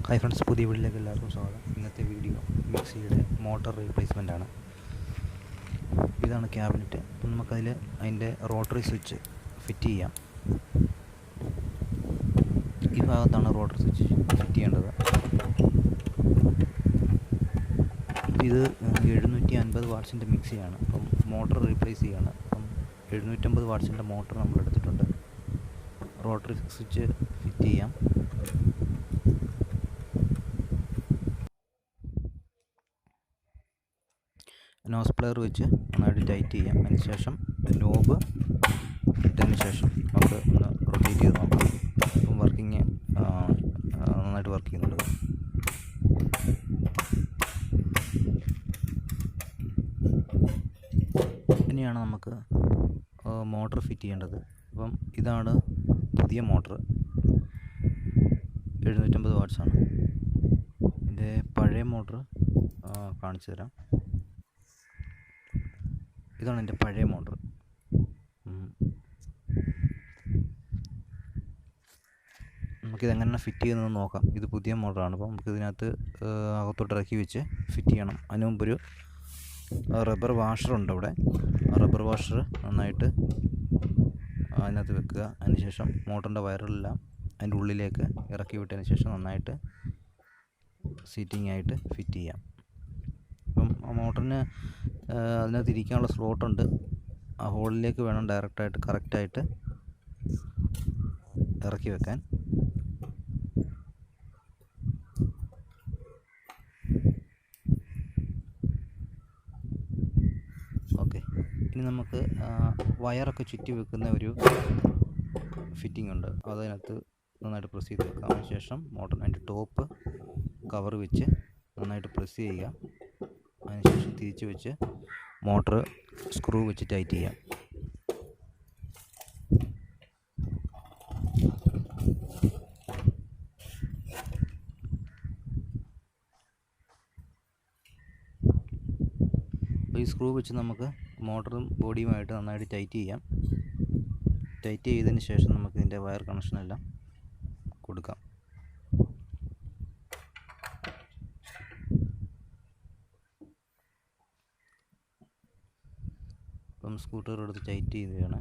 Hi friends, പുതിയ വീഡിയോയിലേക്ക് എല്ലാവർക്കും സ്വാഗതം. ഇന്നത്തെ വീഡിയോ മിക്സിയുടെ മോട്ടോർ റീപ്ലേസ്മെൻ്റ് ആണ്. ഇതാണ് ക്യാബിനറ്റ്. അപ്പം നമുക്കതിൽ അതിൻ്റെ റോട്ടറി സ്വിച്ച് ഫിറ്റ് ചെയ്യാം. ഈ ഭാഗത്താണ് റോട്ടറി സ്വിച്ച് ഫിറ്റ് ചെയ്യേണ്ടത്. ഇത് 750 വാട്ട്സിൻ്റെ മിക്സിയാണ്. അപ്പം മോട്ടോർ റീപ്ലേസ് ചെയ്യുകയാണ്. അപ്പം 750 വാട്ട്സിൻ്റെ മോട്ടോർ നമ്മൾ എടുത്തിട്ടുണ്ട്. റോട്ടറി സ്വിച്ച് ഫിറ്റ് ചെയ്യാം. നോസ് പ്ലെയർ വെച്ച് നന്നായിട്ട് ടൈറ്റ് ചെയ്യാം. അതിനുശേഷം നോബ് ഇട്ടതിന് ശേഷം നമുക്ക് ഒന്ന് റൊട്ടേറ്റ് ചെയ്ത് നോക്കാം. അപ്പം വർക്കിങ് നന്നായിട്ട് വർക്ക് ചെയ്യുന്നുണ്ട്. ഇനിയാണ് നമുക്ക് മോട്ടർ ഫിറ്റ് ചെയ്യേണ്ടത്. അപ്പം ഇതാണ് പുതിയ മോട്ടർ, 750 വാട്ട്സാണ്. ഇതിൻ്റെ പഴയ മോട്ടർ കാണിച്ചു തരാം. ഇതാണ് എൻ്റെ പഴയ മോട്ടർ. നമുക്കിതെങ്ങനെ ഫിറ്റ് ചെയ്യുന്നത് നോക്കാം. ഇത് പുതിയ മോട്ടറാണ്. അപ്പോൾ നമുക്കിതിനകത്ത് അകത്തോട്ട് ഇറക്കി വെച്ച് ഫിറ്റ് ചെയ്യണം. അതിന് മുമ്പൊരു റബ്ബർ വാഷറുണ്ട് അവിടെ. ആ റബ്ബർ വാഷർ നന്നായിട്ട് അതിനകത്ത് വെക്കുക. അതിനുശേഷം മോട്ടറിൻ്റെ വയറെല്ലാം അതിൻ്റെ ഉള്ളിലേക്ക് ഇറക്കി വിട്ടതിന് ശേഷം നന്നായിട്ട് സീറ്റിംഗ് ആയിട്ട് ഫിറ്റ് ചെയ്യാം. അപ്പം ആ മോട്ടറിന് അതിനകത്ത് ഇരിക്കാനുള്ള സ്ലോട്ടുണ്ട്. ആ ഹോളിലേക്ക് വേണം ഡയറക്റ്റായിട്ട് കറക്റ്റായിട്ട് ഇറക്കി വെക്കാൻ. ഓക്കെ, ഇനി നമുക്ക് വയറൊക്കെ ചുറ്റി വെക്കുന്ന ഒരു ഫിറ്റിംഗ് ഉണ്ട്. അതിനകത്ത് നന്നായിട്ട് പ്രസ് ചെയ്ത് വെക്കാം. അതിനുശേഷം മോട്ടർ അതിൻ്റെ ടോപ്പ് കവർ വെച്ച് നന്നായിട്ട് പ്രസ് ചെയ്യുക. അതിനുശേഷം തിരിച്ച് വെച്ച് മോട്ടർ സ്ക്രൂ വെച്ച് ടൈറ്റ് ചെയ്യാം. അപ്പോൾ ഈ സ്ക്രൂ വെച്ച് നമുക്ക് മോട്ടറും ബോഡിയുമായിട്ട് നന്നായിട്ട് ടൈറ്റ് ചെയ്യാം. ടൈറ്റ് ചെയ്തതിന് ശേഷം നമുക്ക് ഇതിൻ്റെ വയർ കണക്ഷനെല്ലാം കൊടുക്കാം. അപ്പം സ്കൂട്ടർ എടുത്ത് ടൈറ്റ് ചെയ്യുകയാണ്.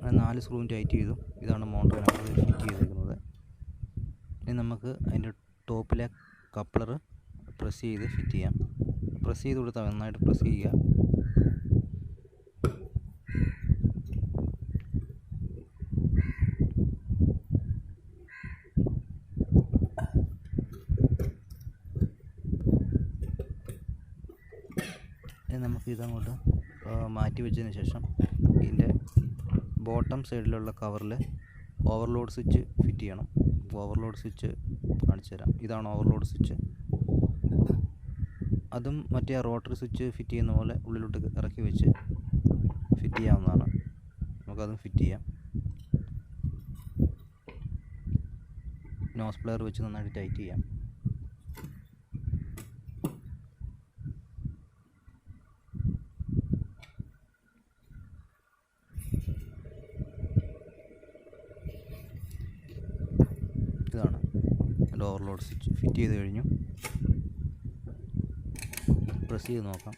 അങ്ങനെ 4 സ്ക്രൂവും ടൈറ്റ് ചെയ്തു. ഇതാണ് മോട്ടറിനകത്ത് ഫിറ്റ് ചെയ്തിരിക്കുന്നത്. ഇനി നമുക്ക് അതിൻ്റെ ടോപ്പിലെ കപ്ലർ പ്രസ് ചെയ്ത് ഫിറ്റ് ചെയ്യാം. പ്രസ് ചെയ്ത് കൊടുത്താൽ നന്നായിട്ട് പ്രസ് ചെയ്യുക. നമുക്ക് ഇതങ്ങോട്ട് മാറ്റി വെച്ചതിന് ശേഷം ഇതിൻ്റെ ബോട്ടം സൈഡിലുള്ള കവറിൽ ഓവർലോഡ് സ്വിച്ച് ഫിറ്റ് ചെയ്യണം. ഓവർലോഡ് സ്വിച്ച് കാണിച്ചു തരാം. ഇതാണ് ഓവർലോഡ് സ്വിച്ച്. അതും മറ്റേ റോട്ടറി സ്വിച്ച് ഫിറ്റ് ചെയ്യുന്ന പോലെ ഉള്ളിലോട്ട് ഇറക്കി വെച്ച് ഫിറ്റ് ചെയ്യാവുന്നതാണ്. നമുക്കതും ഫിറ്റ് ചെയ്യാം. നോസ് പ്ലെയർ വെച്ച് നന്നായിട്ട് ടൈറ്റ് ചെയ്യാം. ഇതാണ് എൻ്റെ ഓവർലോഡ് സ്വിച്ച് ഫിറ്റ് ചെയ്ത് കഴിഞ്ഞു. പ്രസ് ചെയ്ത് നോക്കാം.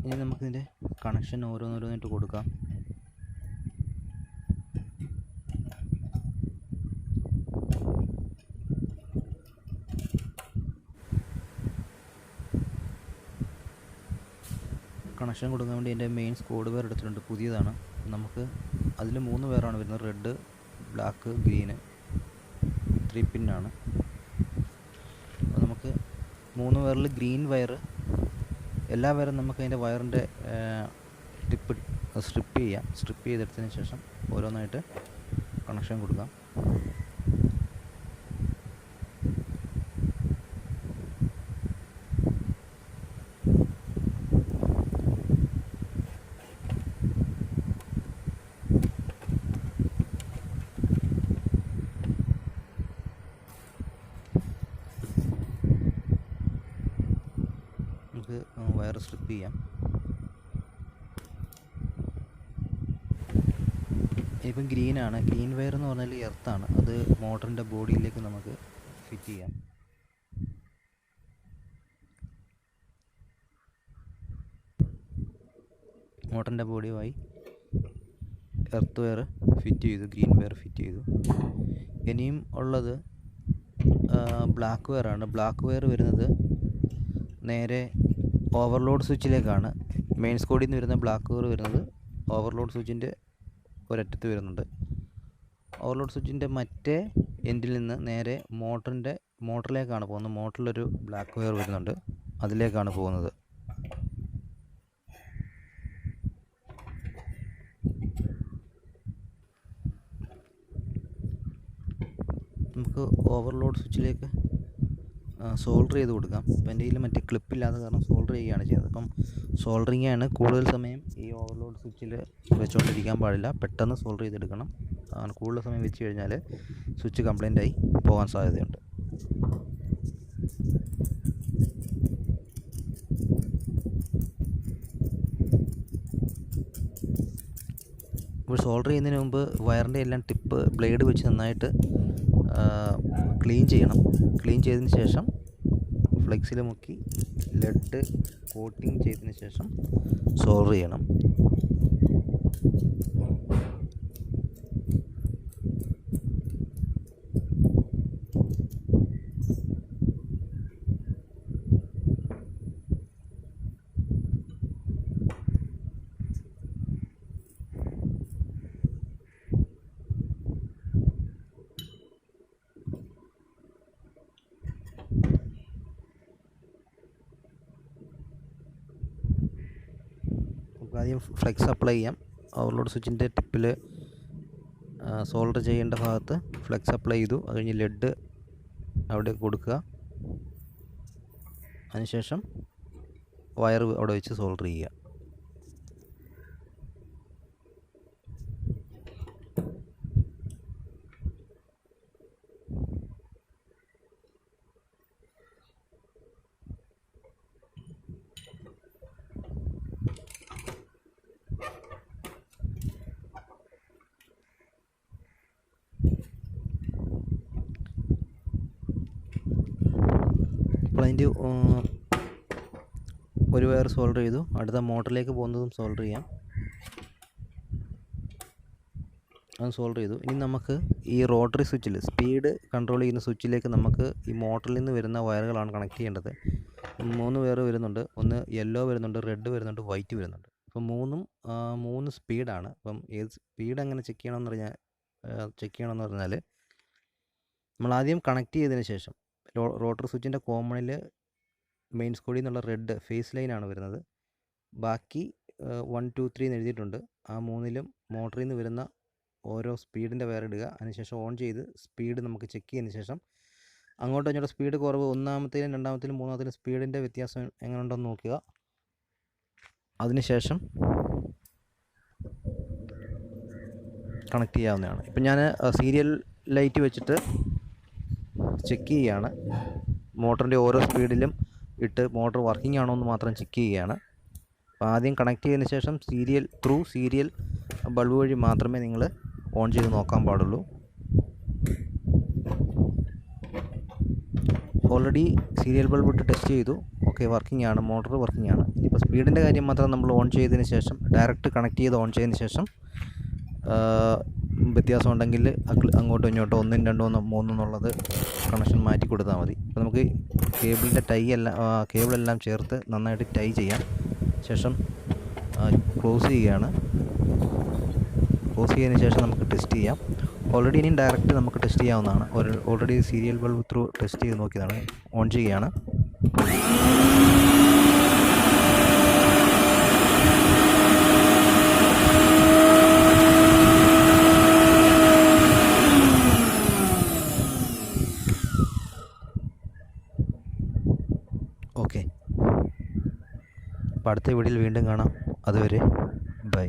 ഇനി നമുക്കിതിൻ്റെ കണക്ഷൻ ഓരോന്നോരോന്നായിട്ട് കൊടുക്കാം. കണക്ഷൻ കൊടുക്കാൻ വേണ്ടി എൻ്റെ മെയിൻ സ്കോഡ് വയർ എടുത്തിട്ടുണ്ട്. പുതിയതാണ്. നമുക്ക് അതിൽ 3 വയറാണ് വരുന്നത്. Red, black, green. 3 പിന്നാണ്. അപ്പോൾ നമുക്ക് 3 വയറിൽ ഗ്രീൻ വയർ, എല്ലാ വയറും നമുക്ക് അതിൻ്റെ വയറിൻ്റെ സ്ട്രിപ്പ് ചെയ്യാം. സ്ട്രിപ്പ് ചെയ്തെടുത്തതിന് ശേഷം ഓരോന്നായിട്ട് കണക്ഷൻ കൊടുക്കാം. നമുക്ക് വയർ സ്ട്രിപ്പ് ചെയ്യാം. ഇപ്പം ഗ്രീനാണ്. ഗ്രീൻ വയർ എന്ന് പറഞ്ഞാൽ എർത്താണ്. അത് മോട്ടറിൻ്റെ ബോഡിയിലേക്ക് നമുക്ക് ഫിറ്റ് ചെയ്യാം. മോട്ടറിൻ്റെ ബോഡിയുമായി എർത്ത് വയർ ഫിറ്റ് ചെയ്തു, ഗ്രീൻ വയർ ഫിറ്റ് ചെയ്തു. ഇനിയും ഉള്ളത് ബ്ലാക്ക് വയറാണ്. ബ്ലാക്ക് വയർ വരുന്നത് നേരെ ഓവർലോഡ് സ്വിച്ചിലേക്കാണ്. മെയിൻസ് കോഡിൽ നിന്ന് വരുന്ന ബ്ലാക്ക് വയർ വരുന്നത് ഓവർലോഡ് സ്വിച്ചിൻ്റെ ഒരറ്റത്ത് വരുന്നുണ്ട്. ഓവർലോഡ് സ്വിച്ചിൻ്റെ മറ്റേ എൻഡിൽ നിന്ന് നേരെ മോട്ടറിലേക്കാണ് പോകുന്നത്. മോട്ടറിലൊരു ബ്ലാക്ക് വയർ വരുന്നുണ്ട്, അതിലേക്കാണ് പോകുന്നത്. നമുക്ക് ഓവർലോഡ് സ്വിച്ചിലേക്ക് സോൾഡർ ചെയ്ത് കൊടുക്കാം. അപ്പം എൻ്റെ കയ്യിൽ മറ്റേ ക്ലിപ്പില്ലാത്ത കാരണം സോൾഡർ ചെയ്യുകയാണ് ചെയ്യുന്നത്. അപ്പം സോൾഡറിങ് ആണ്. കൂടുതൽ സമയം ഈ ഓവർലോഡ് സ്വിച്ചിൽ വെച്ചുകൊണ്ടിരിക്കാൻ പാടില്ല, പെട്ടെന്ന് സോൾഡർ ചെയ്തെടുക്കണം. കൂടുതൽ സമയം വെച്ച് കഴിഞ്ഞാൽ സ്വിച്ച് കംപ്ലൈൻ്റ് ആയി പോകാൻ സാധ്യതയുണ്ട്. ഇപ്പോൾ സോൾഡർ ചെയ്യുന്നതിന് മുമ്പ് വയറിൻ്റെ എല്ലാം ടിപ്പ് ബ്ലേഡ് വെച്ച് നന്നായിട്ട് ക്ലീൻ ചെയ്യണം. ക്ലീൻ ചെയ്തതിന് ശേഷം ഫ്ലെക്സിൽ മുക്കി ലെഡ് കോട്ടിങ് ചെയ്തതിന് ശേഷം സോൾഡർ ചെയ്യണം. ആദ്യം ഫ്ലെക്സ് അപ്ലൈ ചെയ്യാം. ഓവർലോഡ് സ്വിച്ചിൻ്റെ ടിപ്പിൽ സോൾഡർ ചെയ്യേണ്ട ഭാഗത്ത് ഫ്ലെക്സ് അപ്ലൈ ചെയ്തു. അത് കഴിഞ്ഞ് ലെഡ് അവിടെ കൊടുക്കുക. അതിനുശേഷം വയർ അവിടെ വെച്ച് സോൾഡർ ചെയ്യുക. അപ്പോൾ അതിൻ്റെ ഒരു വയർ സോൾഡർ ചെയ്തു. അടുത്ത മോട്ടറിലേക്ക് പോകുന്നതും സോൾഡർ ചെയ്യാം. അത് സോൾഡർ ചെയ്തു. ഇനി നമുക്ക് ഈ റോട്ടറി സ്വിച്ചിൽ സ്പീഡ് കൺട്രോൾ ചെയ്യുന്ന സ്വിച്ചിലേക്ക് നമുക്ക് ഈ മോട്ടറിൽ നിന്ന് വരുന്ന വയറുകളാണ് കണക്ട് ചെയ്യേണ്ടത്. 3 വയർ വരുന്നുണ്ട്. ഒന്ന് യെല്ലോ വരുന്നുണ്ട്, റെഡ് വരുന്നുണ്ട്, വൈറ്റ് വരുന്നുണ്ട്. അപ്പോൾ 3 സ്പീഡാണ്. അപ്പം ഏത് സ്പീഡ് എങ്ങനെ ചെക്ക് ചെയ്യണമെന്ന് പറഞ്ഞാൽ നമ്മൾ ആദ്യം കണക്ട് ചെയ്തതിന് ശേഷം റോട്ടറി സ്വിച്ചിൻ്റെ കോമണിൽ മെയിൻസ് കോഡിൽ നിന്നുള്ള റെഡ് ഫേസ് ലൈനാണ് വരുന്നത്. ബാക്കി 1 2 3 എന്ന് എഴുതിയിട്ടുണ്ട്. ആ 3ലും മോട്ടറിൽ നിന്ന് വരുന്ന ഓരോ സ്പീഡിൻ്റെ വയർ ഇടുക. അതിനുശേഷം ഓൺ ചെയ്ത് സ്പീഡ് നമുക്ക് ചെക്ക് ചെയ്തതിന് ശേഷം അങ്ങോട്ടും ഇങ്ങോട്ടും സ്പീഡ് കുറവ്, ഒന്നാമത്തേലും രണ്ടാമത്തേലും മൂന്നാമത്തേലും സ്പീഡിൻ്റെ വ്യത്യാസം എങ്ങനെയുണ്ടെന്ന് നോക്കുക. അതിനുശേഷം കണക്ട് ചെയ്യാവുന്നതാണ്. ഇപ്പം ഞാൻ സീരിയൽ ലൈറ്റ് വെച്ചിട്ട് ചെക്ക് ചെയ്യുകയാണ്. മോട്ടറിൻ്റെ ഓരോ സ്പീഡിലും ഇട്ട് മോട്ടർ വർക്കിംഗ് ആണോ എന്ന് മാത്രം ചെക്ക് ചെയ്യുകയാണ്. അപ്പോൾ ആദ്യം കണക്ട് ചെയ്തതിന് ശേഷം സീരിയൽ ബൾബ് വഴി മാത്രമേ നിങ്ങൾ ഓൺ ചെയ്ത് നോക്കാൻ പാടുള്ളൂ. ഓൾറെഡി സീരിയൽ ബൾബ് ഇട്ട് ടെസ്റ്റ് ചെയ്തു. ഓക്കെ, വർക്കിംഗ് ആണ്, മോട്ടർ വർക്കിംഗ് ആണ്. ഇപ്പോൾ സ്പീഡിൻ്റെ കാര്യം മാത്രം നമ്മൾ ഓൺ ചെയ്തതിന് ശേഷം ഡയറക്റ്റ് കണക്ട് ചെയ്ത് ഓൺ ചെയ്തതിന് ശേഷം വ്യത്യാസം ഉണ്ടെങ്കിൽ അങ്ങോട്ടോ ഇങ്ങോട്ടോ 1 2 3 എന്നുള്ളത് കണക്ഷൻ മാറ്റി കൊടുത്താൽ മതി. അപ്പോൾ നമുക്ക് കേബിളിൻ്റെ കേബിളെല്ലാം ചേർത്ത് നന്നായിട്ട് ടൈ ചെയ്യാം. ശേഷം ക്ലോസ് ചെയ്യുകയാണ്. ക്ലോസ് ചെയ്തതിന് ശേഷം നമുക്ക് ടെസ്റ്റ് ചെയ്യാം. ഓൾറെഡി ഇനിയും ഡയറക്റ്റ് നമുക്ക് ടെസ്റ്റ് ചെയ്യാവുന്നതാണ്. Already serial bulb through test ചെയ്ത് നോക്കിയതാണ്. ഓൺ ചെയ്യുകയാണ്. ഓക്കെ, അപ്പോൾ അടുത്ത വീഡിയോയിൽ വീണ്ടും കാണാം. അതുവരെ ബൈ.